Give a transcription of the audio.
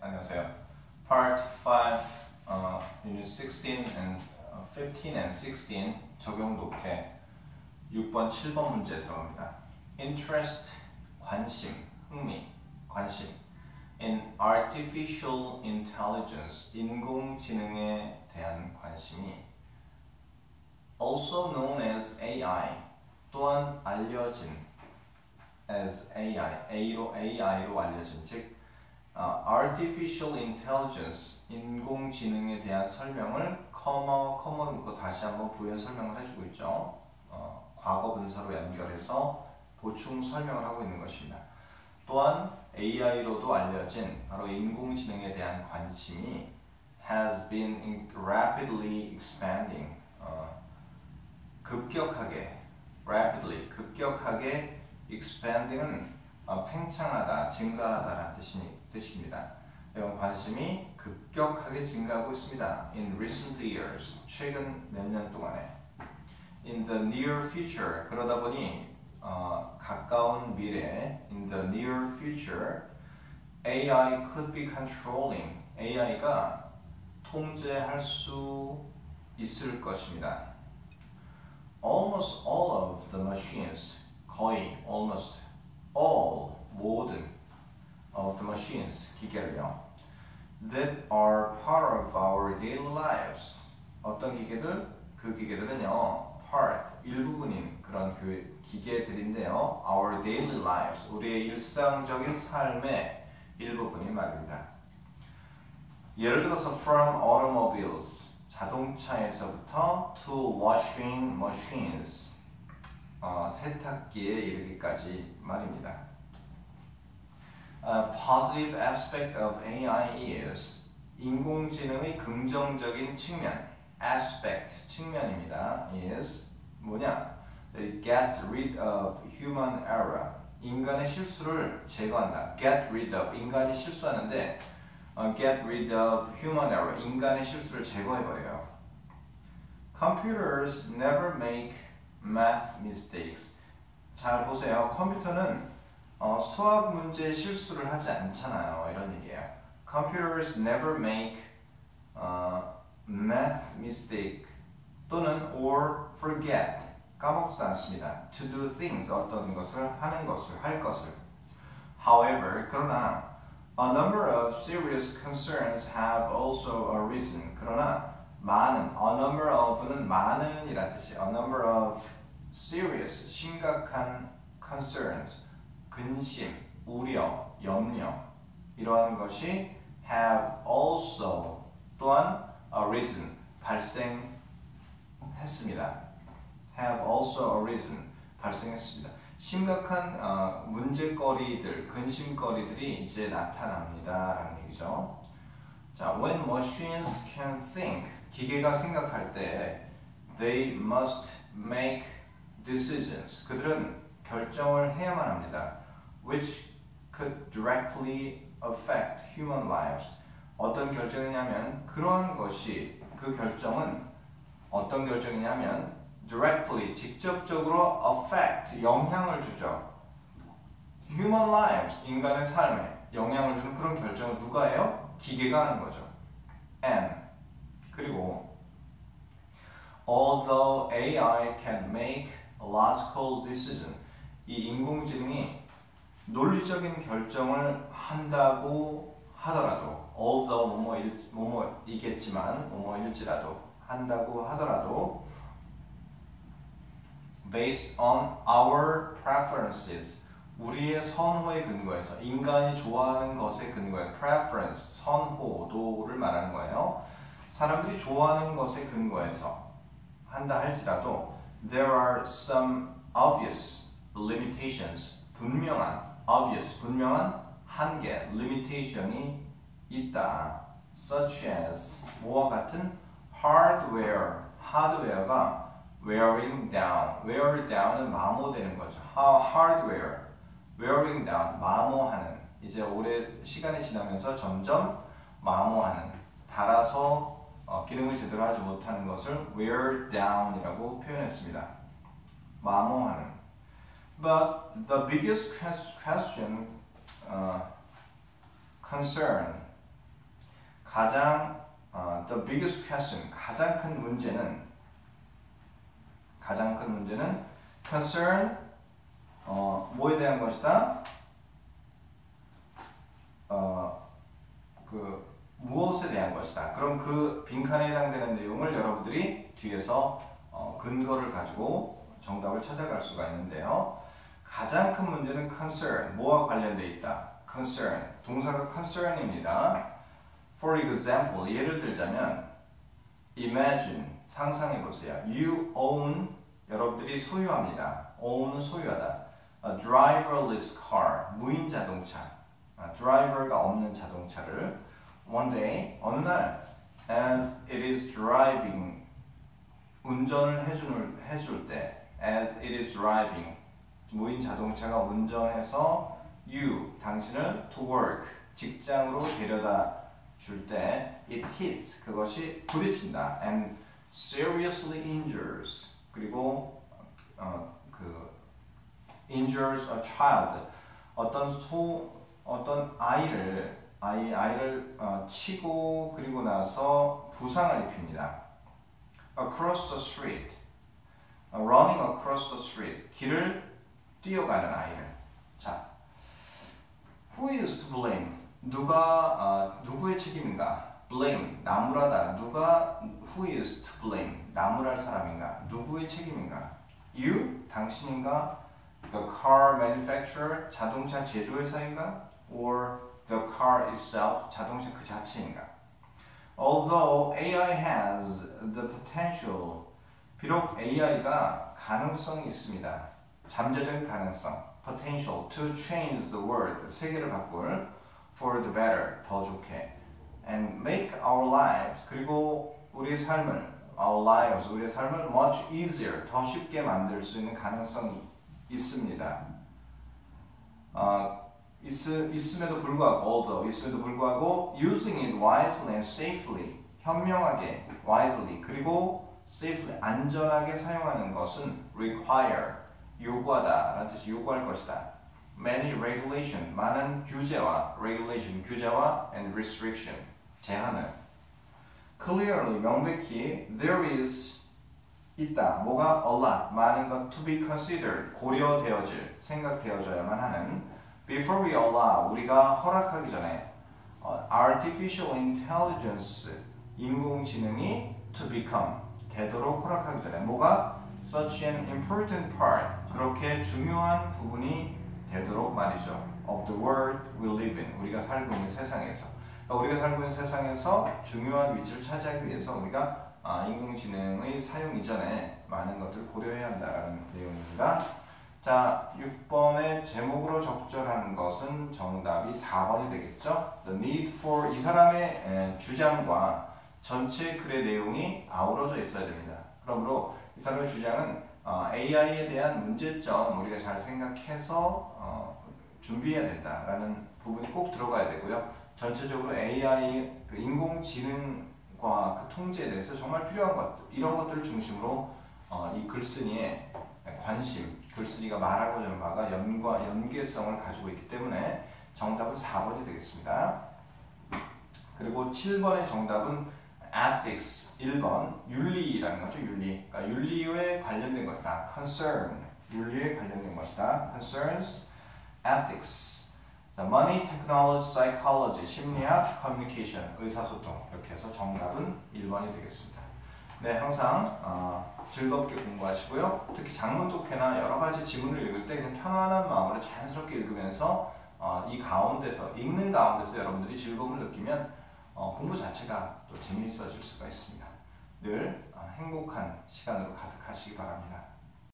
안녕하세요. Part 5, Unit 16 and 15 and 16 적용 독해 6번, 7번 문제 들어갑니다. Interest, 관심, 흥미, 관심 in artificial intelligence, 인공지능에 대한 관심이 also known as AI, 또한 알려진 as AI로 알려진, 즉 artificial intelligence, 인공지능에 대한 설명을 커머를 묶고 다시 한번 부연 설명을 해주고 있죠. 과거 분사로 연결해서 보충 설명을 하고 있는 것입니다. 또한 AI로도 알려진 바로 인공지능에 대한 관심이 has been rapidly expanding, 급격하게 expanding은 팽창하다, 증가하다라는 뜻입니다. 이런 관심이 급격하게 증가하고 있습니다. In recent years, 최근 몇 년 동안에. In the near future, 그러다 보니 가까운 미래, in the near future, AI could be controlling, AI가 통제할 수 있을 것입니다. Almost all of the machines, 거의, almost all, 모든 of the machines, 기계를요, that are part of our daily lives. 어떤 기계들? 그 기계들은요, part, 일부분인 그런 그 기계들인데요, our daily lives, 우리의 일상적인 삶의 일부분인 말입니다. 예를 들어서 from automobiles, 자동차에서부터 to washing machines, 세탁기에 이르기까지 말입니다. A positive aspect of AI is, 인공지능의 긍정적인 측면, aspect, 측면입니다. is 뭐냐? That it gets rid of human error, 인간의 실수를 제거한다. get rid of, 인간이 실수하는데 get rid of human error, 인간의 실수를 제거해버려요. Computers never make math mistakes. 잘 보세요. 컴퓨터는 수학 문제 실수를 하지 않잖아요. 이런 얘기예요. Computers never make math mistake 또는 or forget, 까먹지도 않습니다. To do things, 어떤 것을 하는 것을, 할 것을. However, 그러나 a number of serious concerns have also arisen. 그러나 많은, a number of는 많은이란 뜻이에요. A number of serious, 심각한 concerns, 근심, 우려, 염려, 이러한 것이 have also, 또한 arisen, 발생했습니다. have also arisen, 발생했습니다. 심각한 문제거리들, 근심거리들이 이제 나타납니다 라는 얘기죠. 자, when machines can think, 기계가 생각할 때 they must make decisions, 그들은 결정을 해야만 합니다. which could directly affect human lives. 어떤 결정이냐면 그러한 것이, 그 결정은 어떤 결정이냐면 directly, 직접적으로 affect, 영향을 주죠. human lives, 인간의 삶에 영향을 주는 그런 결정을 누가 해요? 기계가 하는 거죠. and, 그리고 although AI can make a logical decision, 이 인공지능이 논리적인 결정을 한다고 하더라도, although 뭐뭐이겠지만, 뭐뭐일지라도, 한다고 하더라도 based on our preferences, 우리의 선호에 근거해서, 인간이 좋아하는 것에 근거해, preference, 선호도를 말하는 거예요. 사람들이 좋아하는 것에 근거해서 한다 할지라도 there are some obvious limitations, 분명한 한계, limitation이 있다. such as, 뭐와 같은 하드웨어가 wearing down은 마모되는 거죠. hardware, wearing down, 마모하는, 이제 오래 시간이 지나면서 점점 마모하는, 닳아서 기능을 제대로 하지 못하는 것을 wear down이라고 표현했습니다. 마모하는. But the biggest concern the biggest question, 가장 큰 문제는 concern, 뭐에 대한 것이다? 무엇에 대한 것이다. 그럼 그 빈칸에 해당되는 내용을 여러분들이 뒤에서 근거를 가지고 정답을 찾아갈 수가 있는데요. 가장 큰 문제는 concern, 뭐와 관련되어 있다. concern, 동사가 concern입니다. For example, 예를 들자면 imagine, 상상해 보세요. You own, 여러분들이 소유합니다. own은 소유하다. A driverless car, 무인 자동차. driver가 없는 자동차를 one day, 어느 날 as it is driving, 운전을 해줄 때 as it is driving, 무인 자동차가 운전해서 you, 당신을 to work, 직장으로 데려다 줄 때 it hits, 그것이 부딪힌다 and seriously injures, 그리고 injures a child, 어떤 아이를 치고 그리고 나서 부상을 입힙니다. across the street, running across the street, 길을 뛰어가는 아이를. 자, who is to blame? 누구의 책임인가? blame, 나무라다. who is to blame? 나무랄 사람인가? 누구의 책임인가? you, 당신인가? the car manufacturer, 자동차 제조회사인가? or the car itself, 자동차 그 자체인가? Although AI has the potential, 비록 AI가 가능성이 있습니다. 잠재적인 가능성, potential to change the world, 세계를 바꿀, for the better, 더 좋게, and make our lives, 그리고 우리의 삶을, 우리의 삶을 much easier, 더 쉽게 만들 수 있는 가능성이 있습니다. 있음에도 불구하고 using it wisely and safely, 현명하게, wisely, 그리고 safely, 안전하게 사용하는 것은 require, 요구하다 라는 뜻이 요구할 것이다. many regulation, 많은 규제와 and restriction, 제한을. clearly, 명백히 there is, 있다, 뭐가 a lot, 많은 것 to be considered, 고려되어질, 생각되어져야만 하는 before we allow, 우리가 허락하기 전에 artificial intelligence, 인공지능이 to become, 되도록 허락하기 전에 뭐가 such an important part, 그렇게 중요한 부분이 되도록 말이죠. of the world we live in, 우리가 살고 있는 세상에서. 우리가 살고 있는 세상에서 중요한 위치를 차지하기 위해서 우리가 인공지능의 사용 이전에 많은 것들을 고려해야 한다는 내용입니다. 자, 6번의 제목으로 적절한 것은 정답이 4번이 되겠죠. The need for, 이 사람의 주장과 전체 글의 내용이 아우러져 있어야 됩니다. 그러므로 이 사람의 주장은 AI에 대한 문제점 우리가 잘 생각해서 준비해야 된다라는 부분이 꼭 들어가야 되고요. 전체적으로 AI, 그 인공지능과 그 통제에 대해서 정말 필요한 것들, 이런 것들을 중심으로 이 글쓴이의 관심, 글쓴이가 말하고자 하는 바가 연계성을 가지고 있기 때문에 정답은 4번이 되겠습니다. 그리고 7번의 정답은 ethics, 1번 윤리라는 거죠. 윤리. 그러니까 윤리에 관련된 것이다. concern, 윤리에 관련된 것이다. concerns, ethics. money, technology, psychology, 심리학, communication, 의사소통. 이렇게 해서 정답은 1번이 되겠습니다. 네, 항상 즐겁게 공부하시고요. 특히 작문 독해나 여러 가지 지문을 읽을 때 그냥 편안한 마음으로 자연스럽게 읽으면서 이 가운데서, 읽는 가운데서 여러분들이 즐거움을 느끼면 공부 자체가 또 재미있어질 수가 있습니다. 늘 행복한 시간으로 가득하시기 바랍니다.